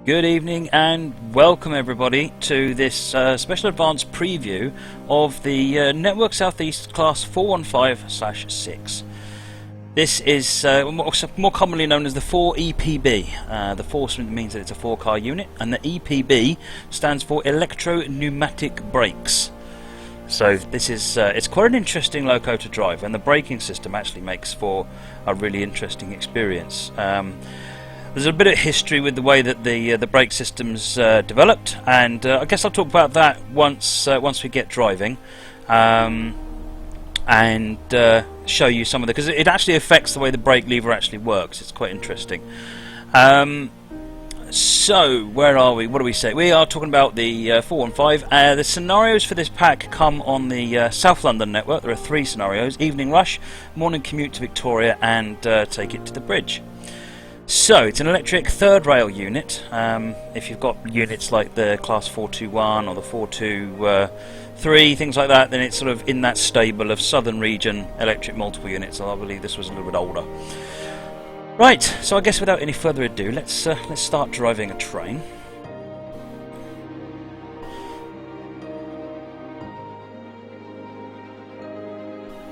Good evening and welcome everybody to this special advanced preview of the Network Southeast Class 415/6. This is more commonly known as the 4EPB. The 4 means that it's a 4-car unit, and the EPB stands for Electro Pneumatic Brakes. So this is it's quite an interesting loco to drive, and the braking system actually makes for a really interesting experience. There's a bit of history with the way that the brake system's developed, and I guess I'll talk about that once we get driving, and show you some of the, because it actually affects the way the brake lever actually works. It's quite interesting. So where are we? What do we say? We are talking about the 415. The scenarios for this pack come on the South London network. There are 3 scenarios: evening rush, morning commute to Victoria, and take it to the bridge. So it's an electric third rail unit. If you've got units like the Class 421 or the 423, things like that, then it's sort of in that stable of Southern Region electric multiple units. I believe this was a little bit older. Right, so I guess without any further ado, let's start driving a train.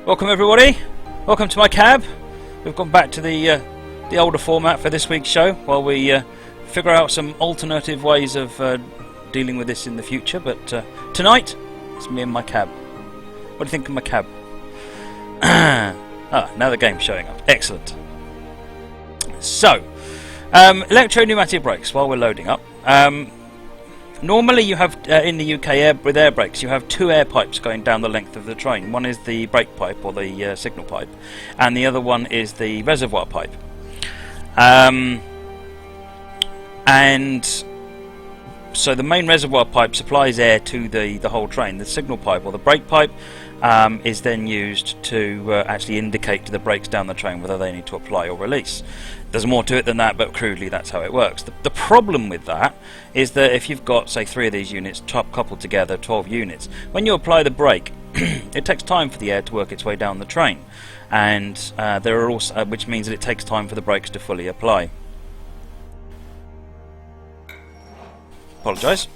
Welcome everybody. Welcome to my cab. We've gone back to the older format for this week's show while we figure out some alternative ways of dealing with this in the future. But tonight, it's me and my cab. What do you think of my cab? Now the game's showing up. Excellent. So, electro pneumatic brakes while we're loading up. Normally you have, in the UK with air brakes, you have 2 air pipes going down the length of the train. One is the brake pipe or the signal pipe, and the other one is the reservoir pipe. And so the main reservoir pipe supplies air to the whole train. The signal pipe or the brake pipe is then used to actually indicate to the brakes down the train whether they need to apply or release. There's more to it than that, but crudely that's how it works. The problem with that is that if you've got, say, 3 of these units coupled together, 12 units, when you apply the brake, it takes time for the air to work its way down the train, and there are also, which means that it takes time for the brakes to fully apply. Apologise.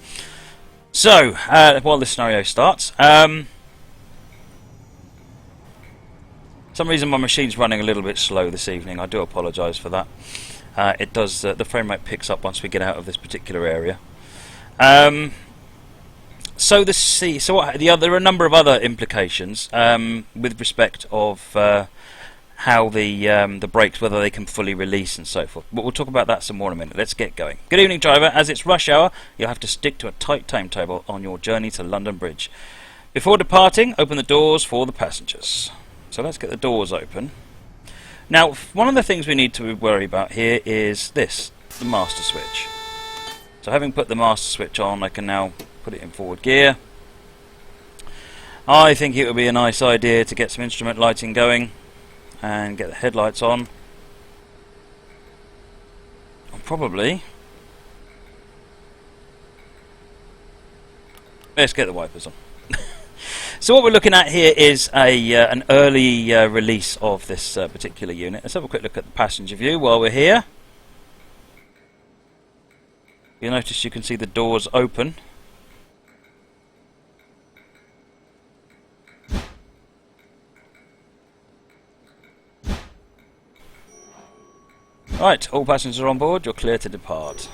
So while this scenario starts, some reason my machine's running a little bit slow this evening. I do apologise for that. It does. The frame rate picks up once we get out of this particular area. So there are a number of other implications with respect of how the brakes, whether they can fully release and so forth. But we'll talk about that some more in a minute. Let's get going. Good evening, driver. As it's rush hour, you'll have to stick to a tight timetable on your journey to London Bridge. Before departing, open the doors for the passengers. So let's get the doors open. Now, one of the things we need to worry about here is this, the master switch. So having put the master switch on, I can now put it in forward gear. I think it would be a nice idea to get some instrument lighting going and get the headlights on. And probably let's get the wipers on. So what we're looking at here is an early release of this particular unit. Let's have a quick look at the passenger view while we're here. You'll notice you can see the doors open. Right, all passengers are on board. You're clear to depart.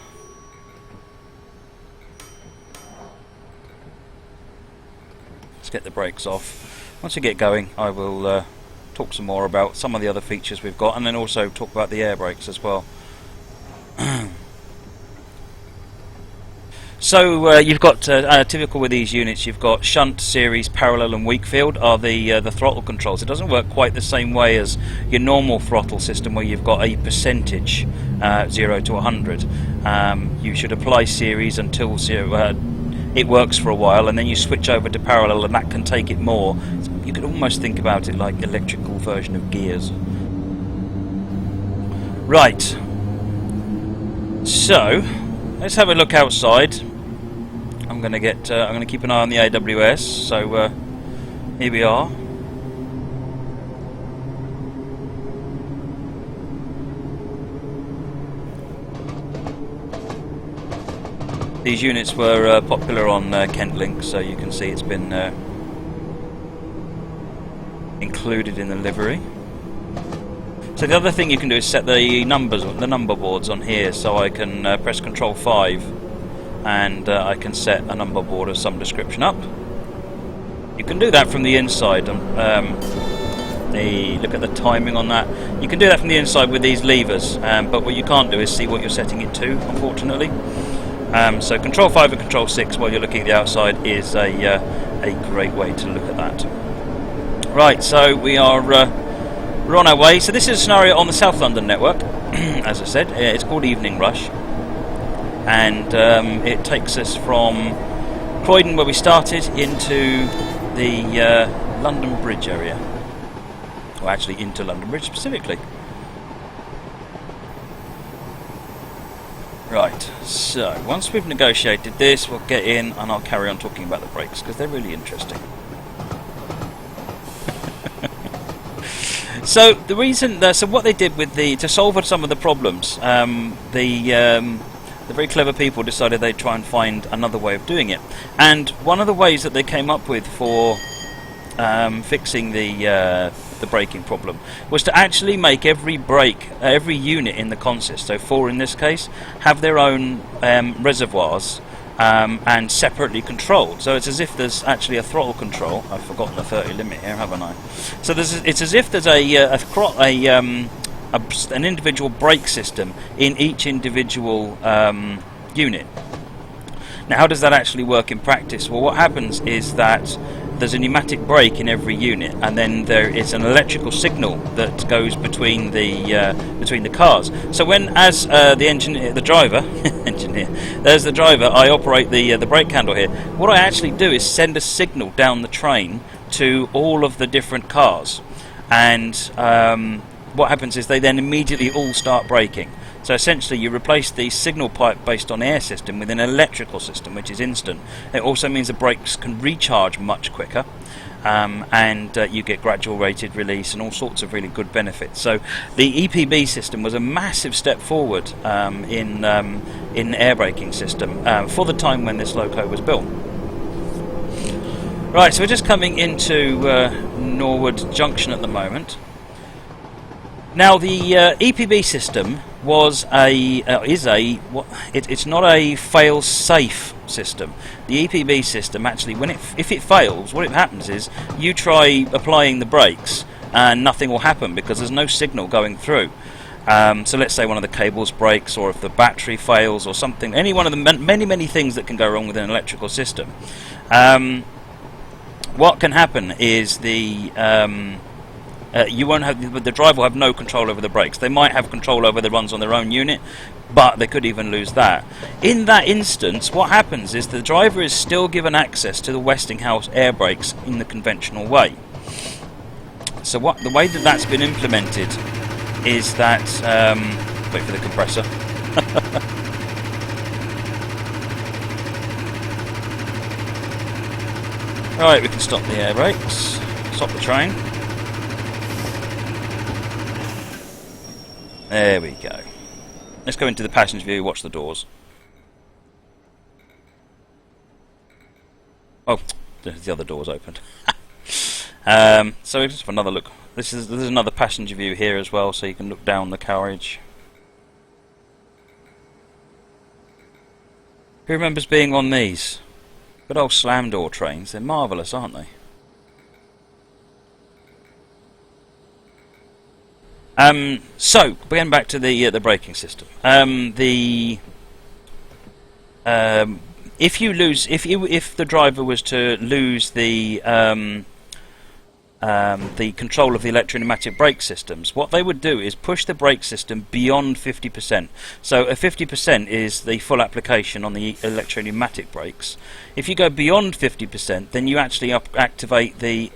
Get the brakes off. Once we get going, I will talk some more about some of the other features we've got, and then also talk about the air brakes as well. So you've got typical with these units, you've got shunt, series, parallel and weak field are the throttle controls. It doesn't work quite the same way as your normal throttle system where you've got a percentage 0 to 100. You should apply series until it works for a while, and then you switch over to parallel, and that can take it more. You could almost think about it like the electrical version of gears. Right. So let's have a look outside. I'm going to keep an eye on the AWS. So here we are. These units were popular on Kent Link, so you can see it's been included in the livery. So the other thing you can do is set the number boards on here, so I can press Control 5 and I can set a number board of some description up. You can do that from the inside. Look at the timing on that. You can do that from the inside with these levers, but what you can't do is see what you're setting it to, unfortunately. So Control 5 and Control 6 while you're looking at the outside is a great way to look at that. Right, so we're on our way. So this is a scenario on the South London network. As I said, it's called Evening Rush, and it takes us from Croydon, where we started, into the London Bridge area, or actually into London Bridge specifically. Right, so once we've negotiated this, we'll get in and I'll carry on talking about the brakes because they're really interesting. So the reason, so what they did with to solve some of the problems, the very clever people decided they'd try and find another way of doing it. And one of the ways that they came up with for fixing the braking problem was to actually make every brake, every unit in the consist, so 4 in this case, have their own reservoirs and separately controlled. So it's as if there's actually a throttle control. I've forgotten the 30 limit here, haven't I? So it's as if there's an individual brake system in each individual unit. Now, how does that actually work in practice? Well, what happens is that there's a pneumatic brake in every unit, and then there is an electrical signal that goes between the cars. So when, as the driver, there's the driver, I operate the brake handle here. What I actually do is send a signal down the train to all of the different cars, and what happens is they then immediately all start braking. So essentially you replace the signal pipe based on air system with an electrical system, which is instant. It also means the brakes can recharge much quicker, and you get gradual rated release and all sorts of really good benefits. So the EPB system was a massive step forward in air braking system for the time when this loco was built. Right, so we're just coming into Norwood Junction at the moment. Now the EPB system it's not a fail-safe system. The EPB system actually, if it fails, what happens is you try applying the brakes and nothing will happen because there's no signal going through. So let's say one of the cables breaks, or if the battery fails or something, any one of the many things that can go wrong with an electrical system. What can happen is the driver will have no control over the brakes. They might have control over the runs on their own unit, but they could even lose that. In that instance, what happens is the driver is still given access to the Westinghouse air brakes in the conventional way. So the way that that's been implemented is that wait for the compressor. Right, we can stop the air brakes, stop the train. There we go. Let's go into the passenger view, watch the doors. Oh, the other door's opened. So we just have another look. There's another passenger view here as well, so you can look down the carriage. Who remembers being on these? Good old slam door trains. They're marvellous, aren't they? So going back to the braking system, if the driver was to lose the control of the electro-pneumatic brake systems, what they would do is push the brake system beyond 50%. So a 50% is the full application on the electro-pneumatic brakes. If you go beyond 50%, then you actually activate the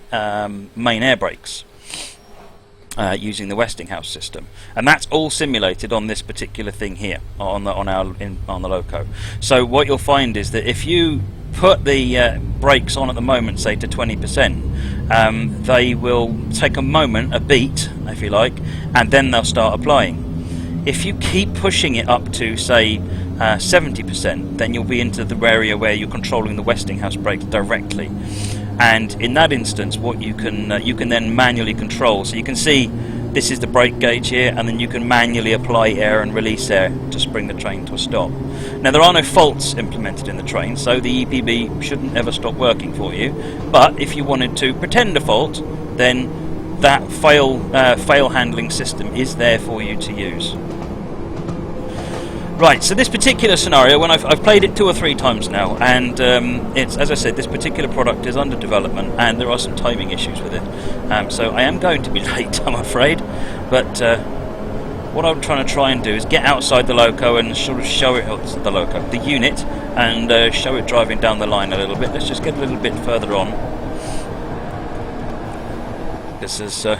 main air brakes. Using the Westinghouse system, and that's all simulated on this particular thing here on the loco. So what you'll find is that if you put the brakes on at the moment, say to 20%, they will take a beat, if you like, and then they'll start applying. If you keep pushing it up to, say, 70%, then you'll be into the area where you're controlling the Westinghouse brakes directly. And in that instance, what you can then manually control. So you can see this is the brake gauge here, and then you can manually apply air and release air to bring the train to a stop. Now there are no faults implemented in the train, so the EPB shouldn't ever stop working for you. But if you wanted to pretend a fault, then that fail handling system is there for you to use. Right, so this particular scenario, when I've played it 2 or 3 times now, and it's, as I said, this particular product is under development, and there are some timing issues with it. So I am going to be late, I'm afraid. But what I'm trying to do is get outside the loco and sort of show it the unit, and show it driving down the line a little bit. Let's just get a little bit further on. This is we're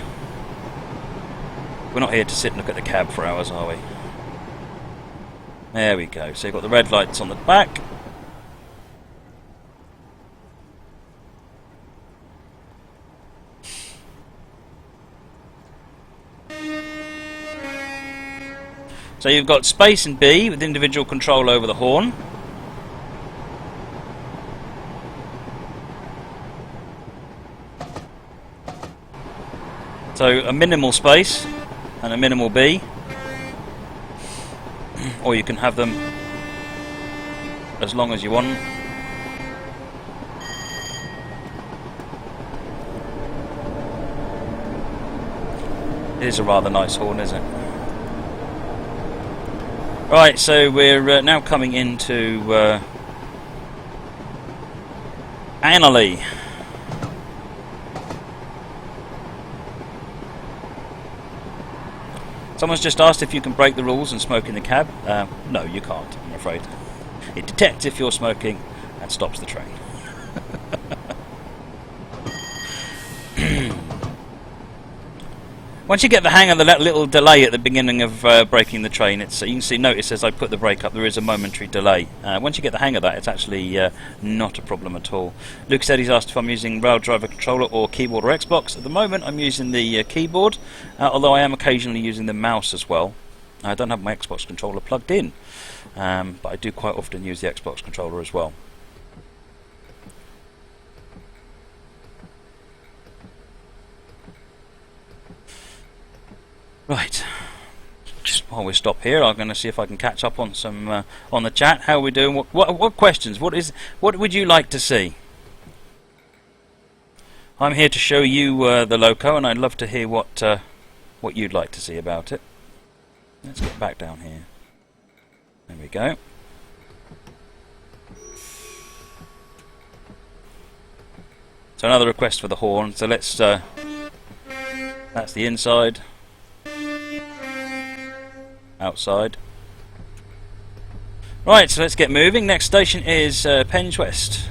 not here to sit and look at the cab for hours, are we? There we go. So you've got the red lights on the back. So you've got space and B with individual control over the horn. So a minimal space and a minimal B. Or you can have them as long as you want. It is a rather nice horn, isn't it? Right, so we're now coming into Annerley. Someone's just asked if you can break the rules and smoke in the cab. No, you can't, I'm afraid. It detects if you're smoking and stops the train. Once you get the hang of the little delay at the beginning of braking the train, you can see, notice as I put the brake up, there is a momentary delay. Once you get the hang of that, it's actually not a problem at all. Luke said he's asked if I'm using rail driver controller or keyboard or Xbox. At the moment, I'm using the keyboard, although I am occasionally using the mouse as well. I don't have my Xbox controller plugged in, but I do quite often use the Xbox controller as well. Right, just while we stop here, I'm going to see if I can catch up on some on the chat. How are we doing? What questions? What would you like to see? I'm here to show you the loco, and I'd love to hear what you'd like to see about it. Let's get back down here. There we go. So another request for the horn. So let's. That's the inside. Outside. Right, so let's get moving. Next station is Penge West.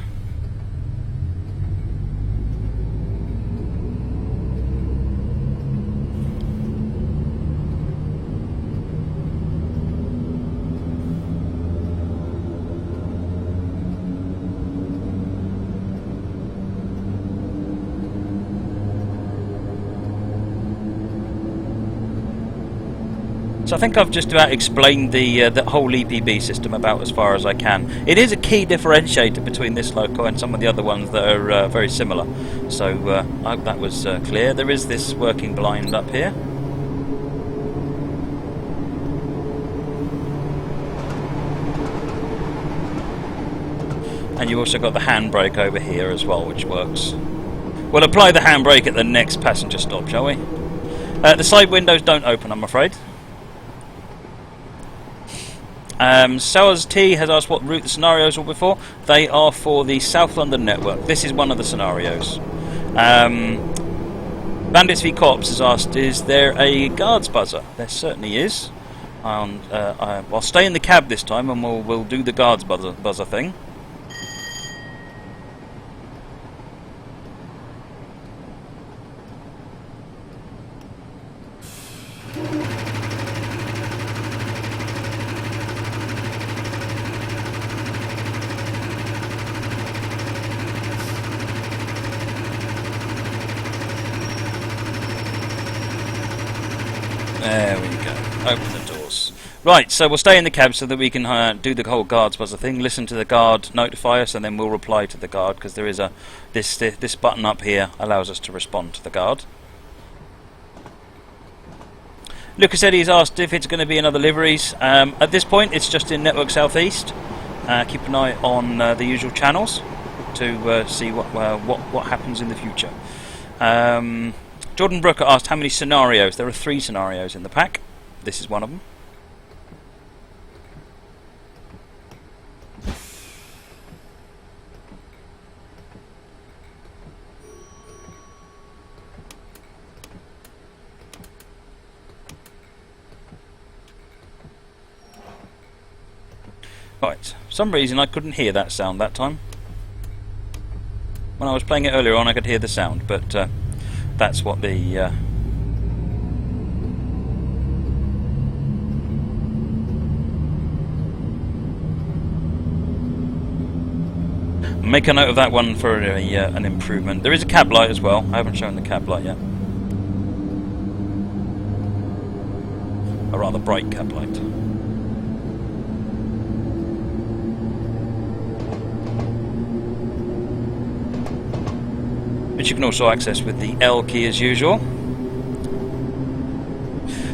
So I think I've just about explained the whole EPB system about as far as I can. It is a key differentiator between this loco and some of the other ones that are very similar. So I hope that was clear. There is this working blind up here. And you've also got the handbrake over here as well, which works. We'll apply the handbrake at the next passenger stop, shall we? The side windows don't open, I'm afraid. Sellers T has asked what route the scenarios were before. They are for the South London network. This is one of the scenarios. Bandits v Cops has asked, is there a guards buzzer? There certainly is. I'll stay in the cab this time and we'll do the guards buzzer thing. There we go. Open the doors. Right, so we'll stay in the cab so that we can do the whole guards buzzer thing, listen to the guard notify us, and then we'll reply to the guard, because there is this button up here allows us to respond to the guard. Lucas said he's asked if it's going to be in other liveries. At this point it's just in Network Southeast. Keep an eye on the usual channels to see what happens in the future. Jordan Brooker asked how many scenarios. There are 3 scenarios in the pack. This is one of them. Right, for some reason I couldn't hear that sound that time. When I was playing it earlier on I could hear the sound, but that's what the... Make a note of that one for an improvement. There is a cab light as well. I haven't shown the cab light yet. A rather bright cab light. Which you can also access with the L key as usual.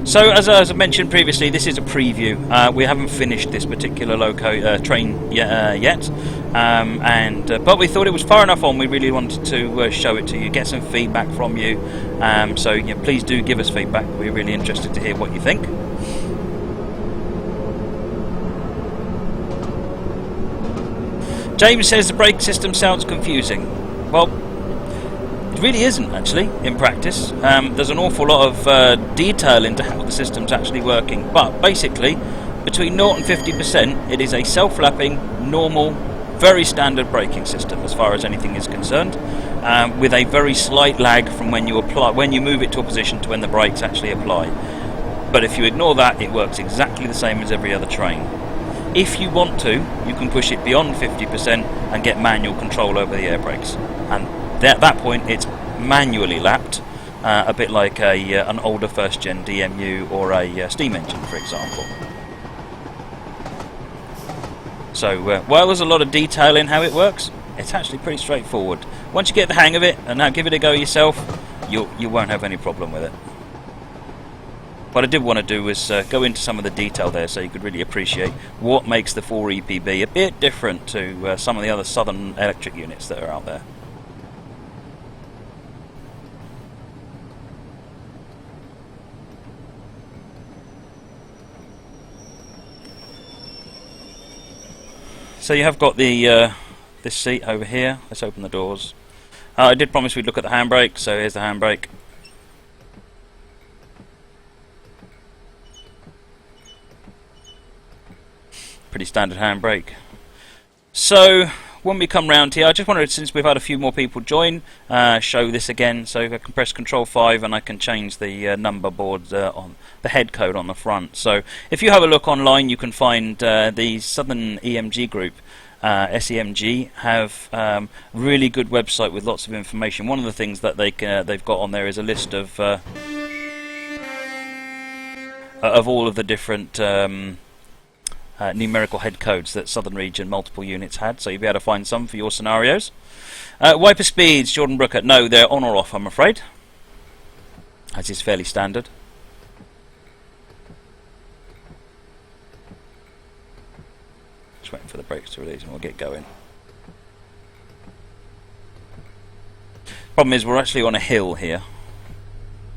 So, as I mentioned previously, this is a preview. We haven't finished this particular train yet, but we thought it was far enough on. We really wanted to show it to you, get some feedback from you. So, please do give us feedback. We're really interested to hear what you think. James says the brake system sounds confusing. Well, it really isn't actually in practice. There's an awful lot of detail into how the system's actually working, but basically between 0 and 50% it is a self-lapping, normal, very standard braking system as far as anything is concerned, with a very slight lag from when you move it to a position to when the brakes actually apply. But if you ignore that, it works exactly the same as every other train. If you want to, you can push it beyond 50% and get manual control over the air brakes, and at that point it's manually lapped, a bit like an older first gen DMU or a steam engine, for example. So while there's a lot of detail in how it works, it's actually pretty straightforward. Once you get the hang of it and now give it a go yourself, you won't have any problem with it. What I did want to do was go into some of the detail there so you could really appreciate what makes the 4EPB a bit different to some of the other Southern electric units that are out there. So you have got the this seat over here. Let's open the doors. I did promise we'd look at the handbrake, so here's the handbrake. Pretty standard handbrake. So when we come round here, I just wanted, since we've had a few more people join, show this again. So I can press Control 5 and I can change the number board on the head code on the front. So if you have a look online, you can find the Southern EMG group, SEMG, have really good website with lots of information. One of the things that they've got on there is a list of all of the different numerical head codes that Southern Region multiple units had, so you'll be able to find some for your scenarios. Wiper speeds, Jordan Brooker, no, they're on or off, I'm afraid, as is fairly standard. Just waiting for the brakes to release and we'll get going. Problem is we're actually on a hill here.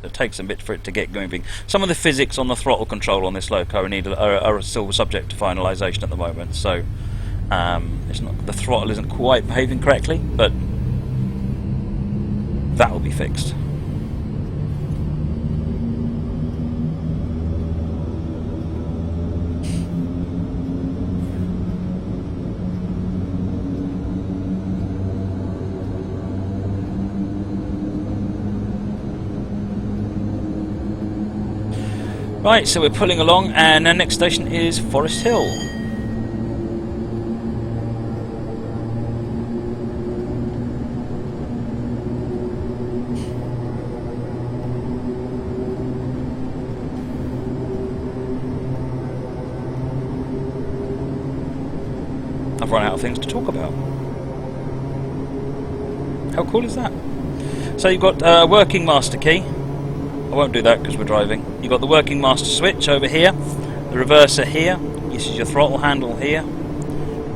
It takes a bit for it to get moving. Some of the physics on the throttle control on this loco are still subject to finalisation at the moment, so the throttle isn't quite behaving correctly, but that will be fixed. Right, so we're pulling along, and our next station is Forest Hill. I've run out of things to talk about. How cool is that? So you've got working master key. I won't do that because we're driving. You've got the working master switch over here, the reverser here, this is your throttle handle here,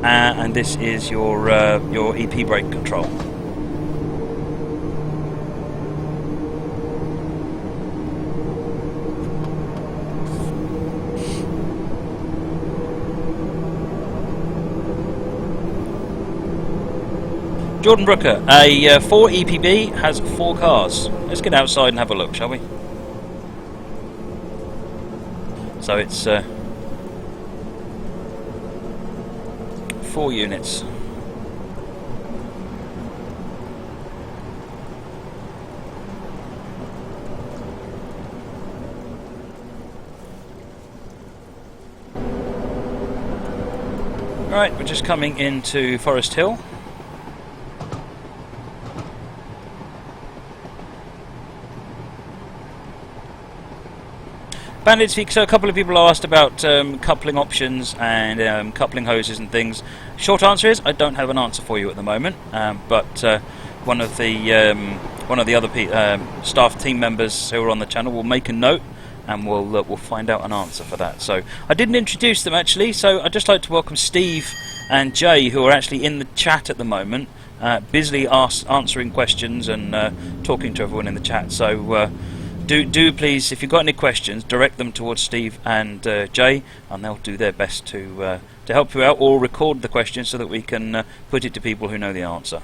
and this is your EP brake control. Jordan Brooker, a 4 EPB has 4 cars. Let's get outside and have a look, shall we? So it's 4 units. Right, we're just coming into Forest Hill. Bandits Feet, so a couple of people asked about coupling options and coupling hoses and things. Short answer is I don't have an answer for you at the moment, but one of the other staff team members who are on the channel will make a note and we'll find out an answer for that. So I didn't introduce them actually, so I'd just like to welcome Steve and Jay, who are actually in the chat at the moment, busily answering questions and talking to everyone in the chat. So do please, if you've got any questions, direct them towards Steve and Jay, and they'll do their best to help you out, or record the questions so that we can put it to people who know the answer.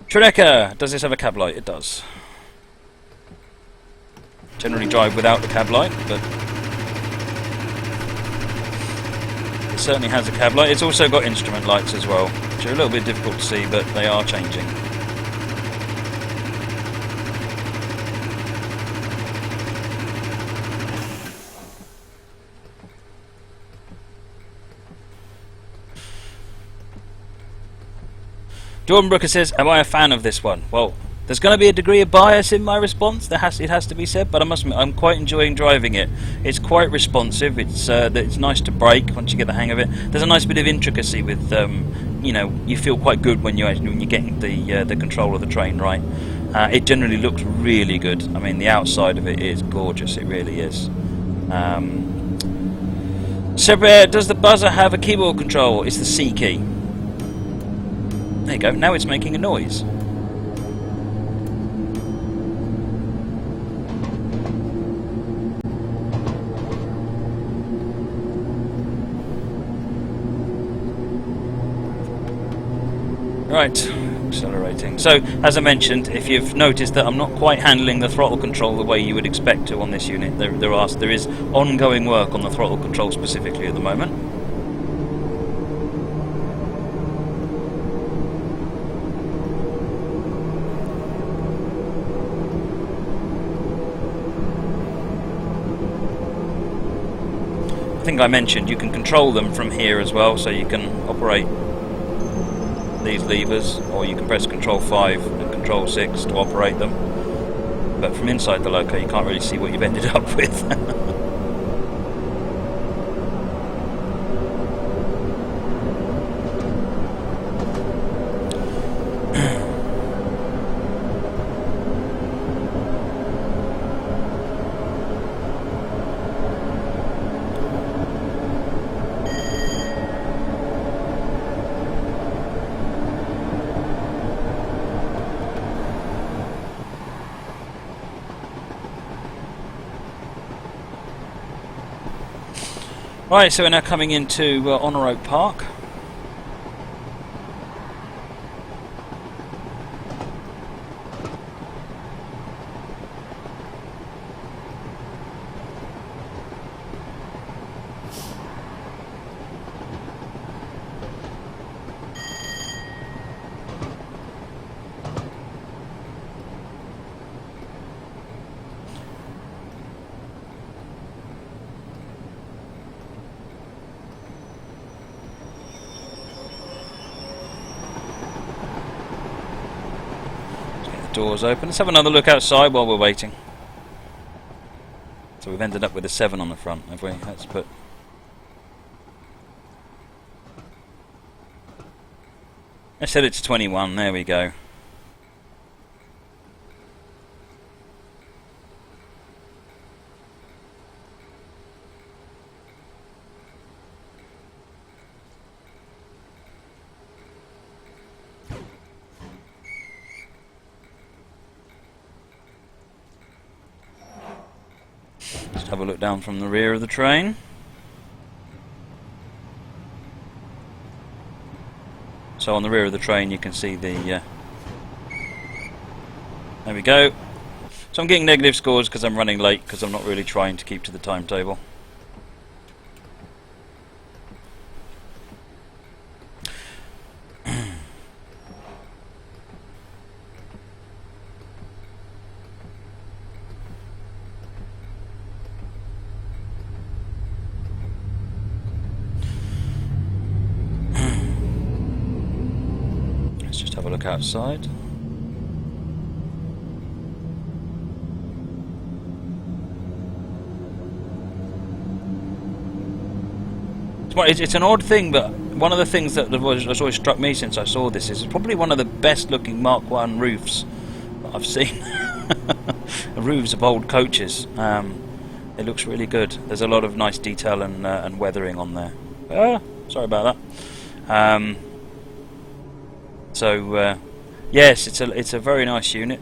Trineca, does this have a cab light? It does. Generally drive without the cab light, but it certainly has a cab light. It's also got instrument lights as well, which are a little bit difficult to see, but they are changing. Jordan Brooker says, am I a fan of this one? Well, there's going to be a degree of bias in my response, it has to be said, but I must admit, I'm quite enjoying driving it. It's quite responsive, it's nice to brake once you get the hang of it. There's a nice bit of intricacy with, you know, you feel quite good when you're getting the control of the train right. It generally looks really good. I mean, the outside of it is gorgeous, it really is. Sebre, does the buzzer have a keyboard control? It's the C key. There you go, now it's making a noise. Right, accelerating. So, as I mentioned, if you've noticed that I'm not quite handling the throttle control the way you would expect to on this unit, there is ongoing work on the throttle control specifically at the moment. I think I mentioned you can control them from here as well, so you can operate these levers, or you can press Control 5 and Control 6 to operate them, but from inside the loco you can't really see what you've ended up with. Right, so we're now coming into Honor Oak Park. doors open. Let's have another look outside while we're waiting. So we've ended up with a 7 on the front, have we? Let's put... Let's set it to 21, there we go. Just have a look down from the rear of the train. So on the rear of the train you can see the... there we go. So I'm getting negative scores because I'm running late, because I'm not really trying to keep to the timetable. Just have a look outside. It's an odd thing, but one of the things that has always struck me since I saw this is it's probably one of the best looking Mark 1 roofs that I've seen. Roofs of old coaches. It looks really good. There's a lot of nice detail and weathering on there. Sorry about that. So yes, it's a very nice unit.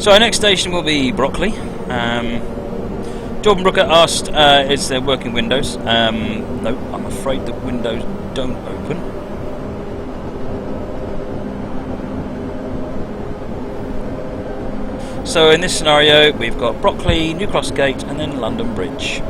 So our next station will be Brockley. Jordan Brooker asked, is there working windows? No, I'm afraid the windows don't open. So in this scenario we've got Brockley, New Cross Gate and then London Bridge.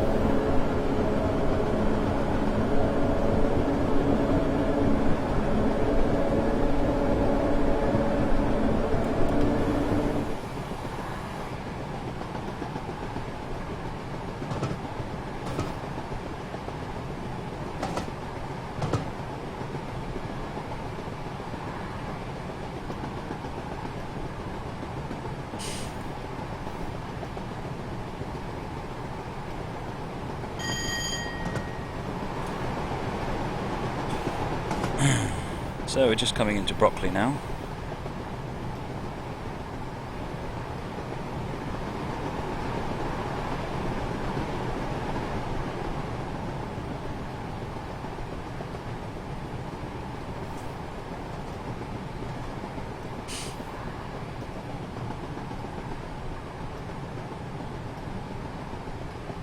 So we're just coming into Brockley now.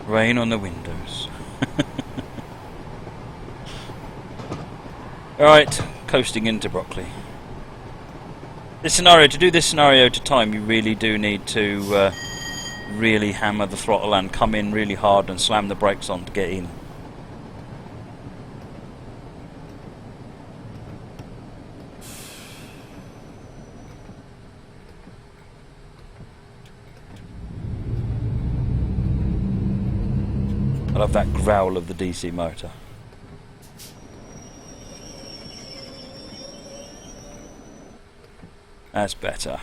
Rain on the windows. Alright, coasting into Brockley. To do this scenario to time, you really do need to really hammer the throttle and come in really hard and slam the brakes on to get in. I love that growl of the DC motor. That's better.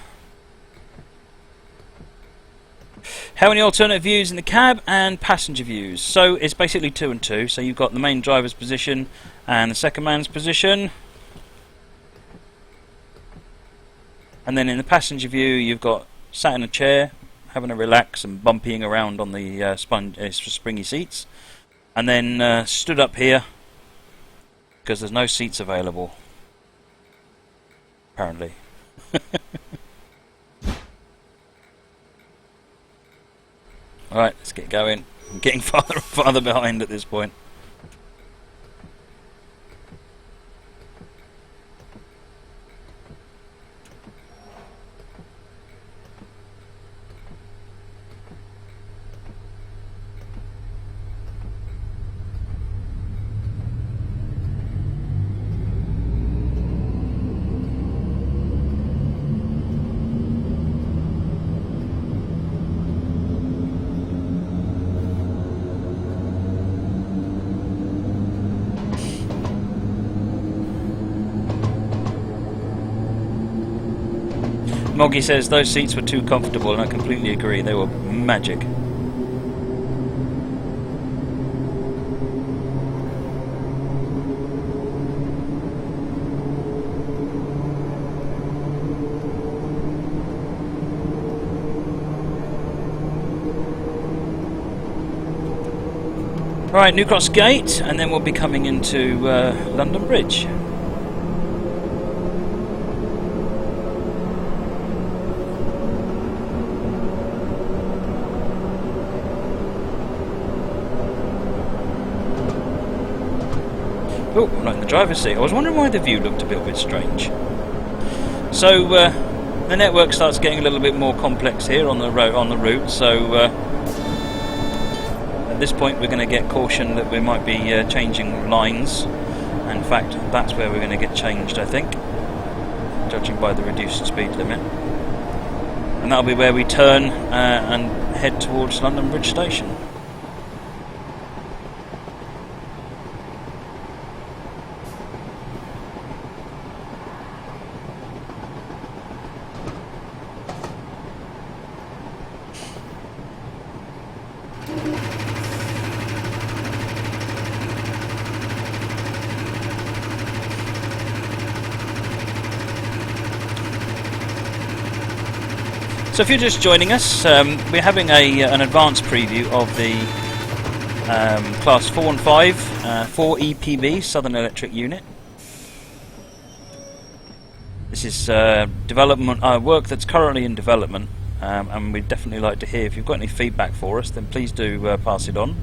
How many alternate views in the cab and passenger views? So it's basically 2 and 2. So you've got the main driver's position and the second man's position. And then in the passenger view you've got sat in a chair, having a relax and bumpying around on the springy seats. And then stood up here because there's no seats available. Apparently. Alright, let's get going. I'm getting farther and farther behind at this point. Moggy says those seats were too comfortable, and I completely agree. They were magic. Right, New Cross Gate, and then we'll be coming into London Bridge. Oh, I'm not in the driver's seat. I was wondering why the view looked a bit strange. So the network starts getting a little bit more complex here on the route. So at this point, we're going to get caution that we might be changing lines. In fact, that's where we're going to get changed, I think, judging by the reduced speed limit. And that'll be where we turn and head towards London Bridge Station. So if you're just joining us, we're having an advanced preview of the Class 415 4EPB Southern Electric unit. This is development work that's currently in development, and we'd definitely like to hear if you've got any feedback for us. Then please do pass it on.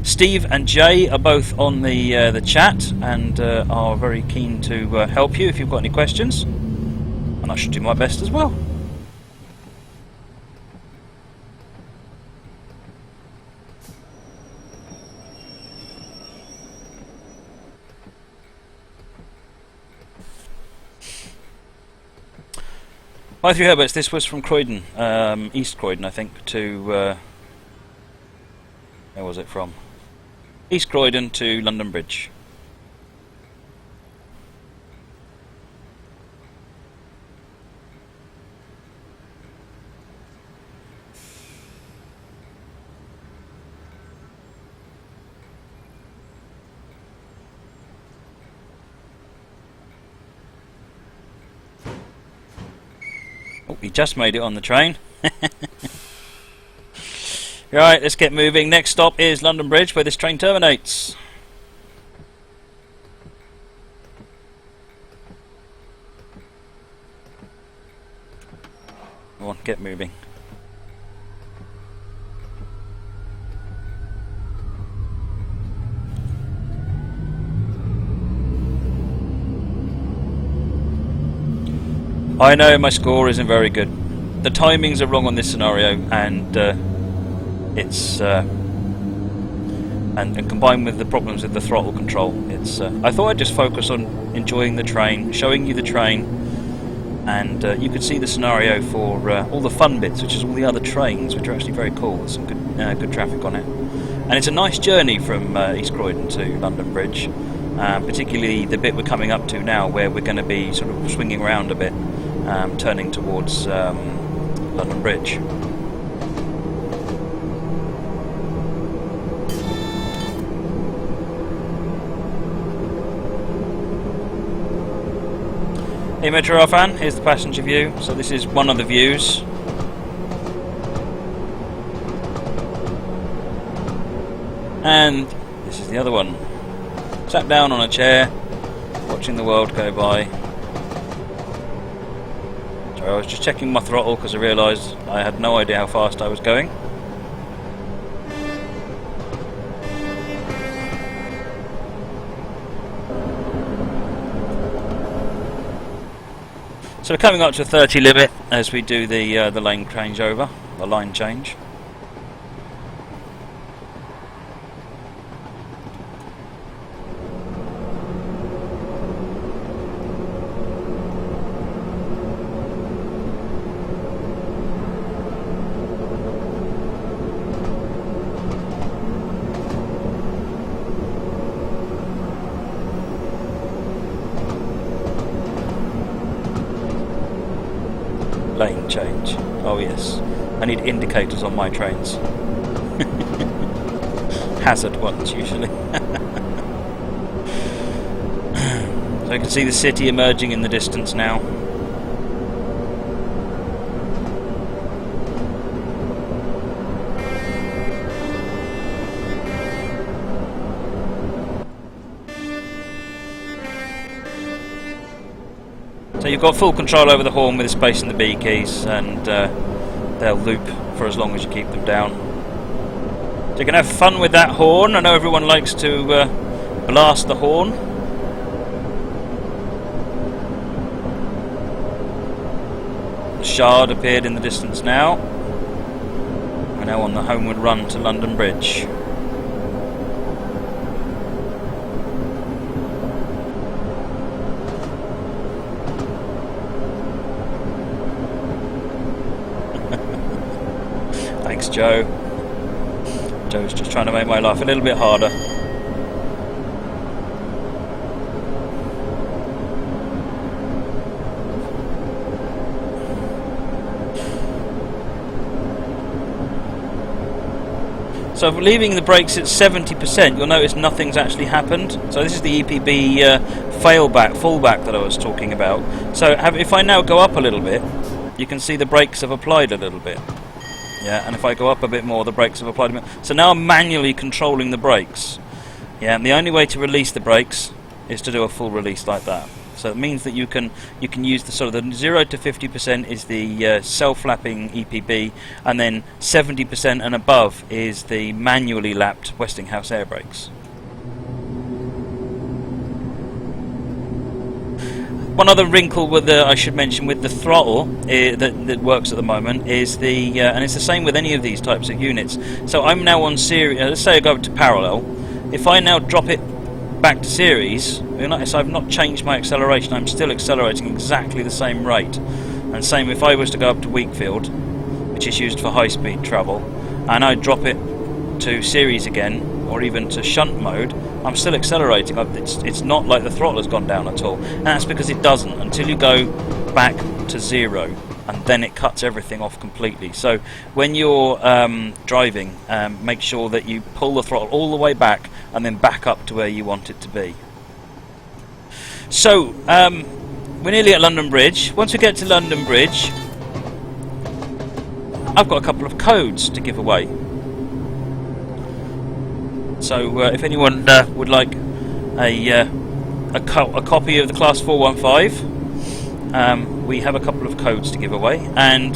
Steve and Jay are both on the chat and are very keen to help you if you've got any questions, and I should do my best as well. Hi, three Herberts. This was from Croydon, East Croydon, I think, to where was it from? East Croydon to London Bridge. Oh, he just made it on the train. Right, let's get moving. Next stop is London Bridge, where this train terminates. Come on, get moving. I know my score isn't very good. The timings are wrong on this scenario, and it's and combined with the problems with the throttle control, it's. I thought I'd just focus on enjoying the train, showing you the train, and you could see the scenario for all the fun bits, which is all the other trains, which are actually very cool. There's some good traffic on it, and it's a nice journey from East Croydon to London Bridge, particularly the bit we're coming up to now, where we're going to be sort of swinging around a bit. Turning towards London Bridge. Hey Metro R fan, here's the passenger view. So this is one of the views. And this is the other one. Sat down on a chair, watching the world go by. I was just checking my throttle because I realised I had no idea how fast I was going. So we're coming up to 30 limit as we do the lane changeover, the line change. Lane change. Oh yes. I need indicators on my trains. Hazard ones, usually. So I can see the city emerging in the distance now. So you've got full control over the horn with the space and the B keys, and they'll loop for as long as you keep them down. So you can have fun with that horn. I know everyone likes to blast the horn. The Shard appeared in the distance now. We're now on the homeward run to London Bridge. Thanks, Joe. Joe's just trying to make my life a little bit harder. So leaving the brakes at 70%, you'll notice nothing's actually happened. So this is the EPB fallback that I was talking about. So if I now go up a little bit, you can see the brakes have applied a little bit. Yeah, and if I go up a bit more, the brakes have applied a bit. So now I'm manually controlling the brakes. Yeah, and the only way to release the brakes is to do a full release like that. So it means that you can use the sort of the 0 to 50% is the self-lapping EPB, and then 70% and above is the manually lapped Westinghouse air brakes. One other wrinkle with I should mention with the throttle that works at the moment is and it's the same with any of these types of units. So I'm now on series. Let's say I go up to parallel. If I now drop it back to series, you'll notice I've not changed my acceleration. I'm still accelerating exactly the same rate. And same if I was to go up to Wakefield, which is used for high-speed travel, and I drop it to series again, or even to shunt mode, I'm still accelerating. It's not like the throttle has gone down at all, and that's because it doesn't until you go back to 0, and then it cuts everything off completely. So when you're driving, make sure that you pull the throttle all the way back and then back up to where you want it to be. So we're nearly at London Bridge. Once we get to London Bridge, I've got a couple of codes to give away. So if anyone would like a copy of the Class 415, we have a couple of codes to give away, and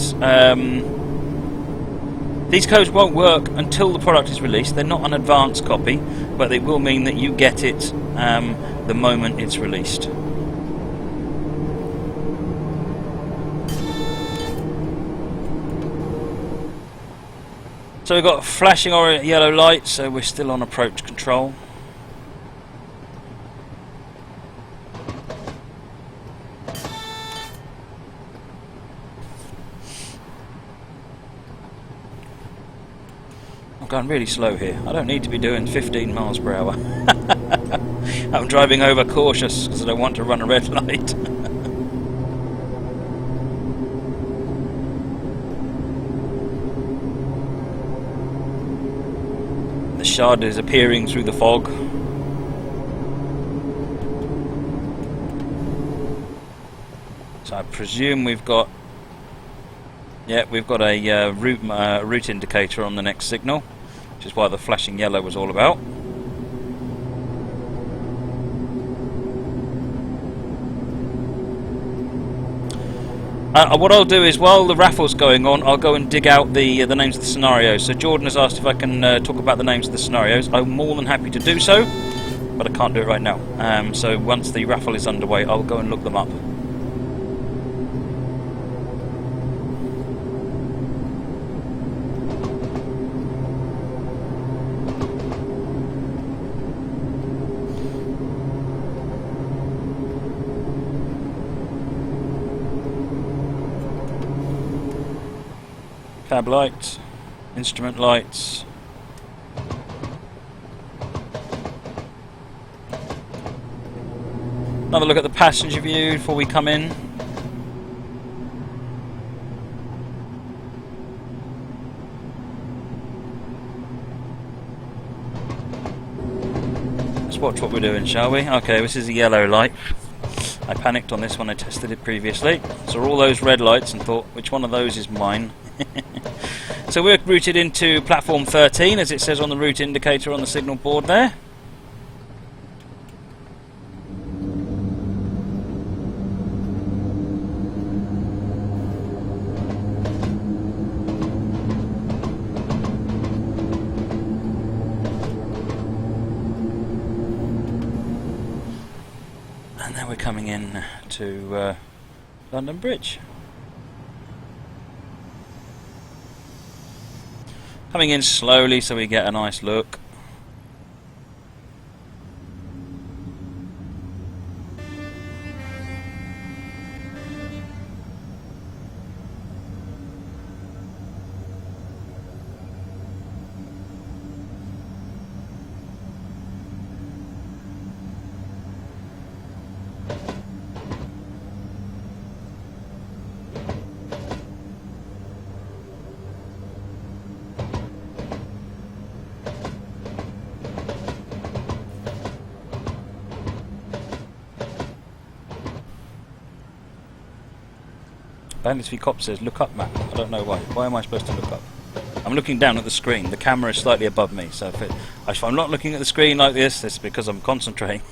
these codes won't work until the product is released. They're not an advance copy, but they will mean that you get it the moment it's released. So we've got flashing orange, yellow light, so we're still on approach control. I'm going really slow here. I don't need to be doing 15 miles per hour. I'm driving over cautious because I don't want to run a red light. The Shard is appearing through the fog. So I presume we've got a route indicator on the next signal, which is what the flashing yellow was all about. What I'll do is, while the raffle's going on, I'll go and dig out the names of the scenarios. So Jordan has asked if I can talk about the names of the scenarios. I'm more than happy to do so, but I can't do it right now. So once the raffle is underway, I'll go and look them up. Cab lights, instrument lights. Another look at the passenger view before we come in. watch what we're doing, shall we? Okay, this is a yellow light. I panicked on this when I tested it previously. Saw all those red lights and thought, which one of those is mine? So we're routed into platform 13, as it says on the route indicator on the signal board there. And now we're coming in to London Bridge. Coming in slowly so we get a nice look. Bandits v Cop says, look up, Matt. I don't know why. Why am I supposed to look up? I'm looking down at the screen. The camera is slightly above me, so if I'm not looking at the screen like this, it's because I'm concentrating.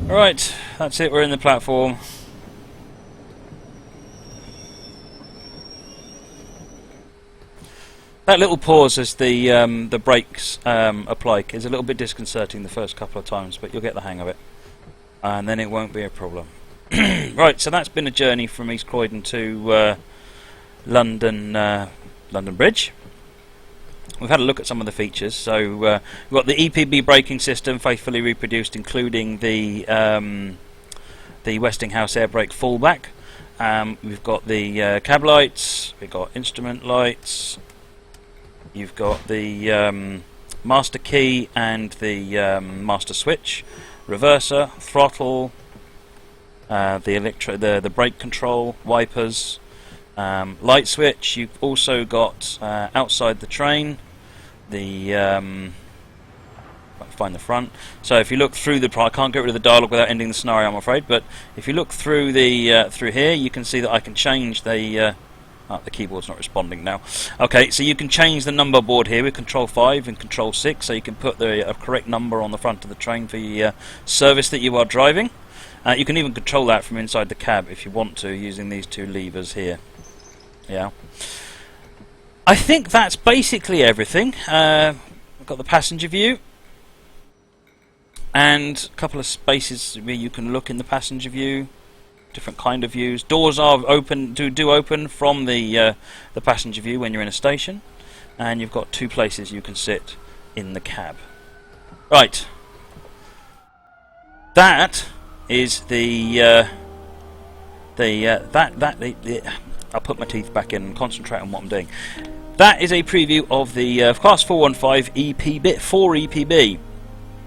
Right, that's it. We're in the platform. That little pause as the brakes apply is a little bit disconcerting the first couple of times, but you'll get the hang of it, and then it won't be a problem. Right, so that's been a journey from East Croydon to London Bridge. We've had a look at some of the features. So we've got the EPB braking system faithfully reproduced, including the Westinghouse air brake fallback. We've got the cab lights. We've got instrument lights. You've got the master key and the master switch, reverser, throttle, the brake control, wipers, light switch. You've also got outside the train the find the front. So if you look through the, I can't get rid of the dialogue without ending the scenario, I'm afraid. But if you look through the through here, you can see that I can change the. The keyboard's not responding now. Okay, so you can change the number board here with Control 5 and Control 6, so you can put the correct number on the front of the train for the service that you are driving. You can even control that from inside the cab if you want to, using these two levers here. Yeah. I think that's basically everything. We've got the passenger view and a couple of spaces where you can look in the passenger view. Different kind of views. Doors are open, do open from the passenger view when you're in a station, and you've got two places you can sit in the cab. Right. That is I'll put my teeth back in and concentrate on what I'm doing. That is a preview of the Class 415 4 EPB.